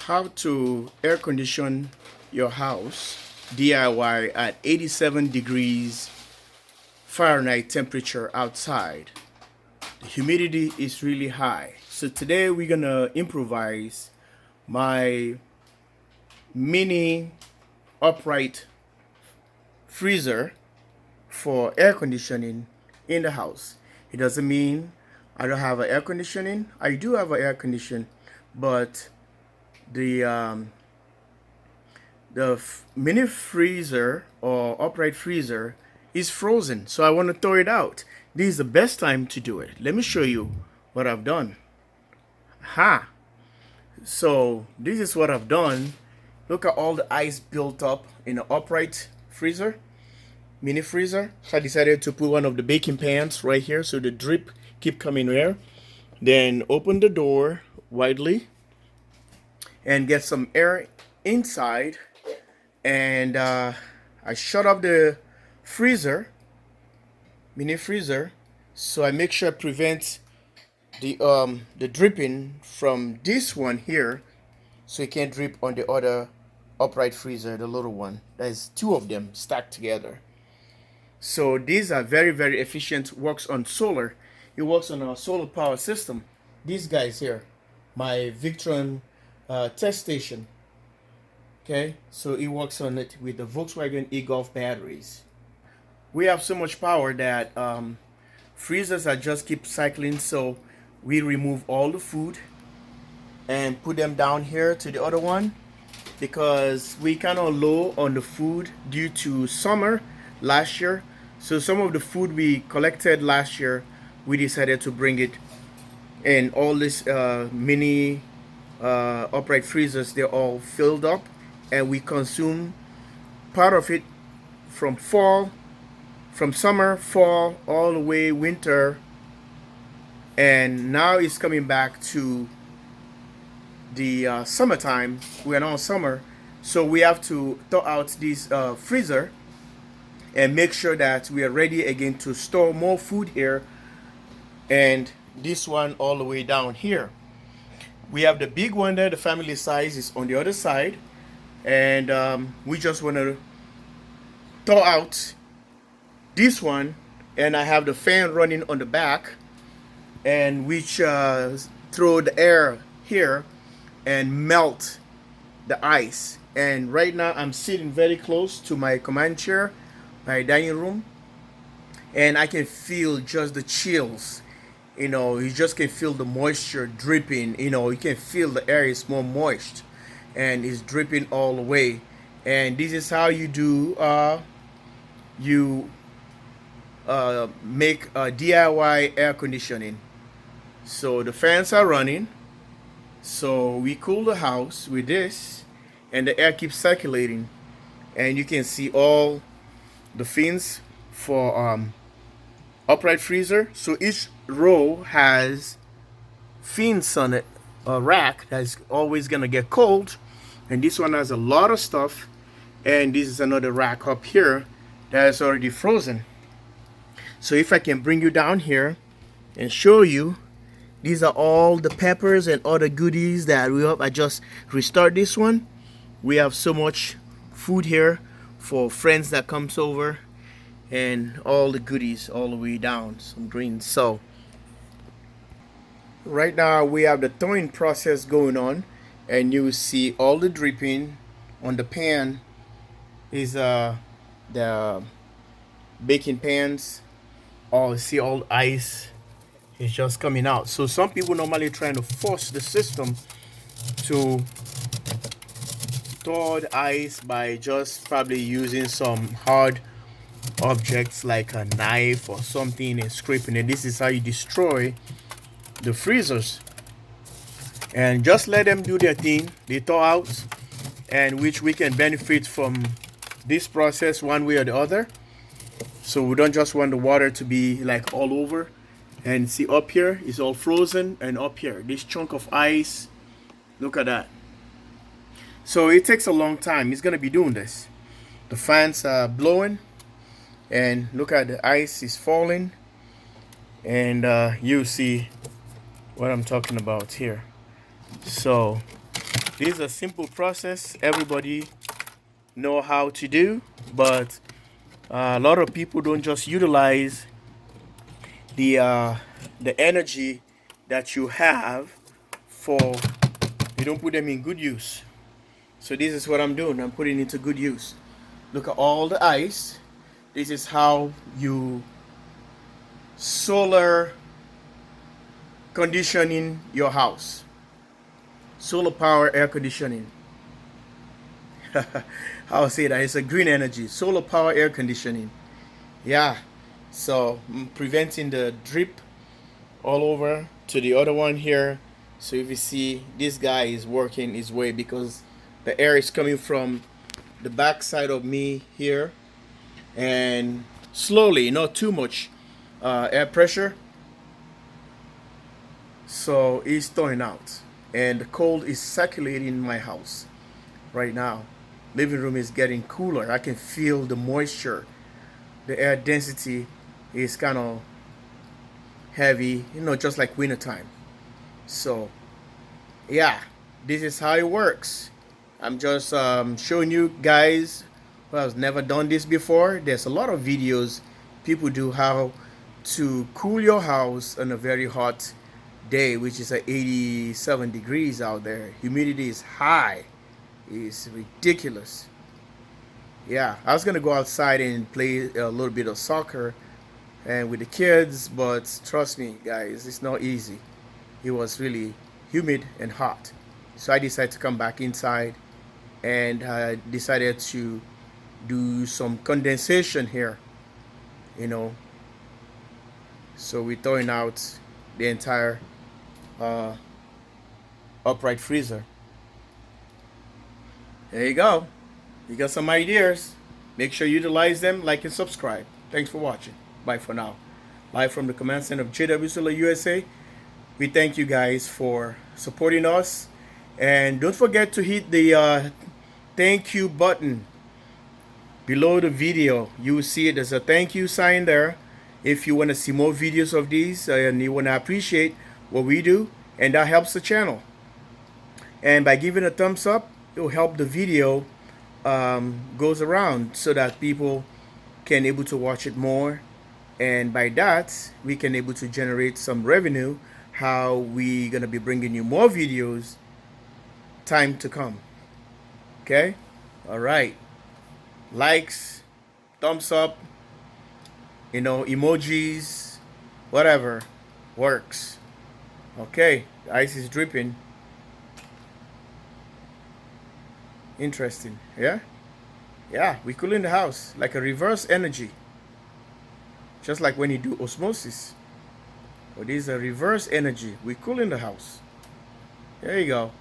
How to air condition your house DIY at 87 degrees Fahrenheit temperature outside. The humidity is really high. So today we're gonna improvise my mini upright freezer for air conditioning in the house. It doesn't mean I don't have an air conditioning. I do have an air condition, but the mini freezer or upright freezer is frozen, so I want to throw it out. This is the best time to do it. Let me show you what I've done. So this is what I've done. Look at all the ice built up in an upright freezer, mini freezer. So I decided to put one of the baking pans right here so the drip keep coming here. Then open the door widely and get some air inside, and I shut off the freezer, mini freezer, so I make sure I prevent the dripping from this one here, so it can't drip on the other upright freezer, the little one. There's two of them stacked together. So these are very efficient. Works on solar. It works on a solar power system. These guys here, my Victron test station. Okay, so it works on it with the Volkswagen e-Golf batteries. We have so much power that freezers are just keep cycling, so we remove all the food and put them down here to the other one, because we kind of low on the food due to summer last year. So some of the food we collected last year, we decided to bring it in. All this mini upright freezers, they're all filled up, and we consume part of it from summer, fall, all the way winter, and now it's coming back to the summertime. We are now in summer, so we have to thaw out this freezer and make sure that we are ready again to store more food here. And this one all the way down here, we have the big one there, the family size is on the other side, and we just want to thaw out this one, and I have the fan running on the back, and which throw the air here and melt the ice. And right now I'm sitting very close to my command chair, my dining room, and I can feel just the chills. You just can feel the moisture dripping. You can feel the air is more moist and it's dripping all the way. And this is how you do make a DIY air conditioning. So the fans are running, so we cool the house with this, and the air keeps circulating, and you can see all the fins for upright freezer. So each row has fins on it, a rack that's always gonna get cold, and this one has a lot of stuff, and this is another rack up here that's already frozen. So if I can bring you down here and show you, these are all the peppers and other goodies that we have. I just restart this one. We have so much food here for friends that comes over, and all the goodies all the way down, some greens. So right now we have the thawing process going on, and you see all the dripping on the pan is the baking pans. Oh, see all the ice is just coming out. So some people normally trying to force the system to thaw the ice by just probably using some hard objects like a knife or something and scraping it. This is how you destroy the freezers. And just let them do their thing. They thaw out, and which we can benefit from this process one way or the other. So we don't just want the water to be like all over. And see, up here is all frozen, and up here this chunk of ice, look at that. So it takes a long time. It's gonna be doing this. The fans are blowing, and look at the ice is falling, and you see what I'm talking about here. So This is a simple process everybody know how to do, but a lot of people don't just utilize the uh, the energy that you have for, you don't put them in good use. So this is what I'm doing. I'm putting it into good use. Look at all the ice. This is how you solar conditioning your house. Solar power air conditioning. I'll say that it's a green energy. Solar power air conditioning. Yeah. So I'm preventing the drip all over to the other one here. So if you see, this guy is working his way because the air is coming from the back side of me here, and slowly, not too much air pressure, so it's thawing out and the cold is circulating in my house right now. Living room is getting cooler. I can feel the moisture. The air density is kind of heavy, just like wintertime. So yeah, this is how it works. I'm just showing you guys who has never done this before. There's a lot of videos people do how to cool your house on a very hot day, which is at 87 degrees out there. Humidity is high. It's ridiculous. Yeah, I was gonna go outside and play a little bit of soccer and with the kids, but trust me guys, it's not easy. It was really humid and hot, so I decided to come back inside and I decided to do some condensation here, so we're throwing out the entire uh, upright freezer. There you go. You got some ideas. Make sure you utilize them, like and subscribe. Thanks for watching. Bye for now. Live from the command center of JW Solar USA. We thank you guys for supporting us. And don't forget to hit the thank you button below the video. You will see it. There's a thank you sign there. If you want to see more videos of these and you want to appreciate what we do, and that helps the channel. And by giving a thumbs up, it will help the video goes around so that people can able to watch it more, and by that we can able to generate some revenue. How we gonna be bringing you more videos time to come. Okay, all right, likes, thumbs up, emojis, whatever works. Okay, the ice is dripping. Interesting. Yeah, we cool in the house like a reverse energy, just like when you do osmosis. But this is a reverse energy. We cool in the house. There you go.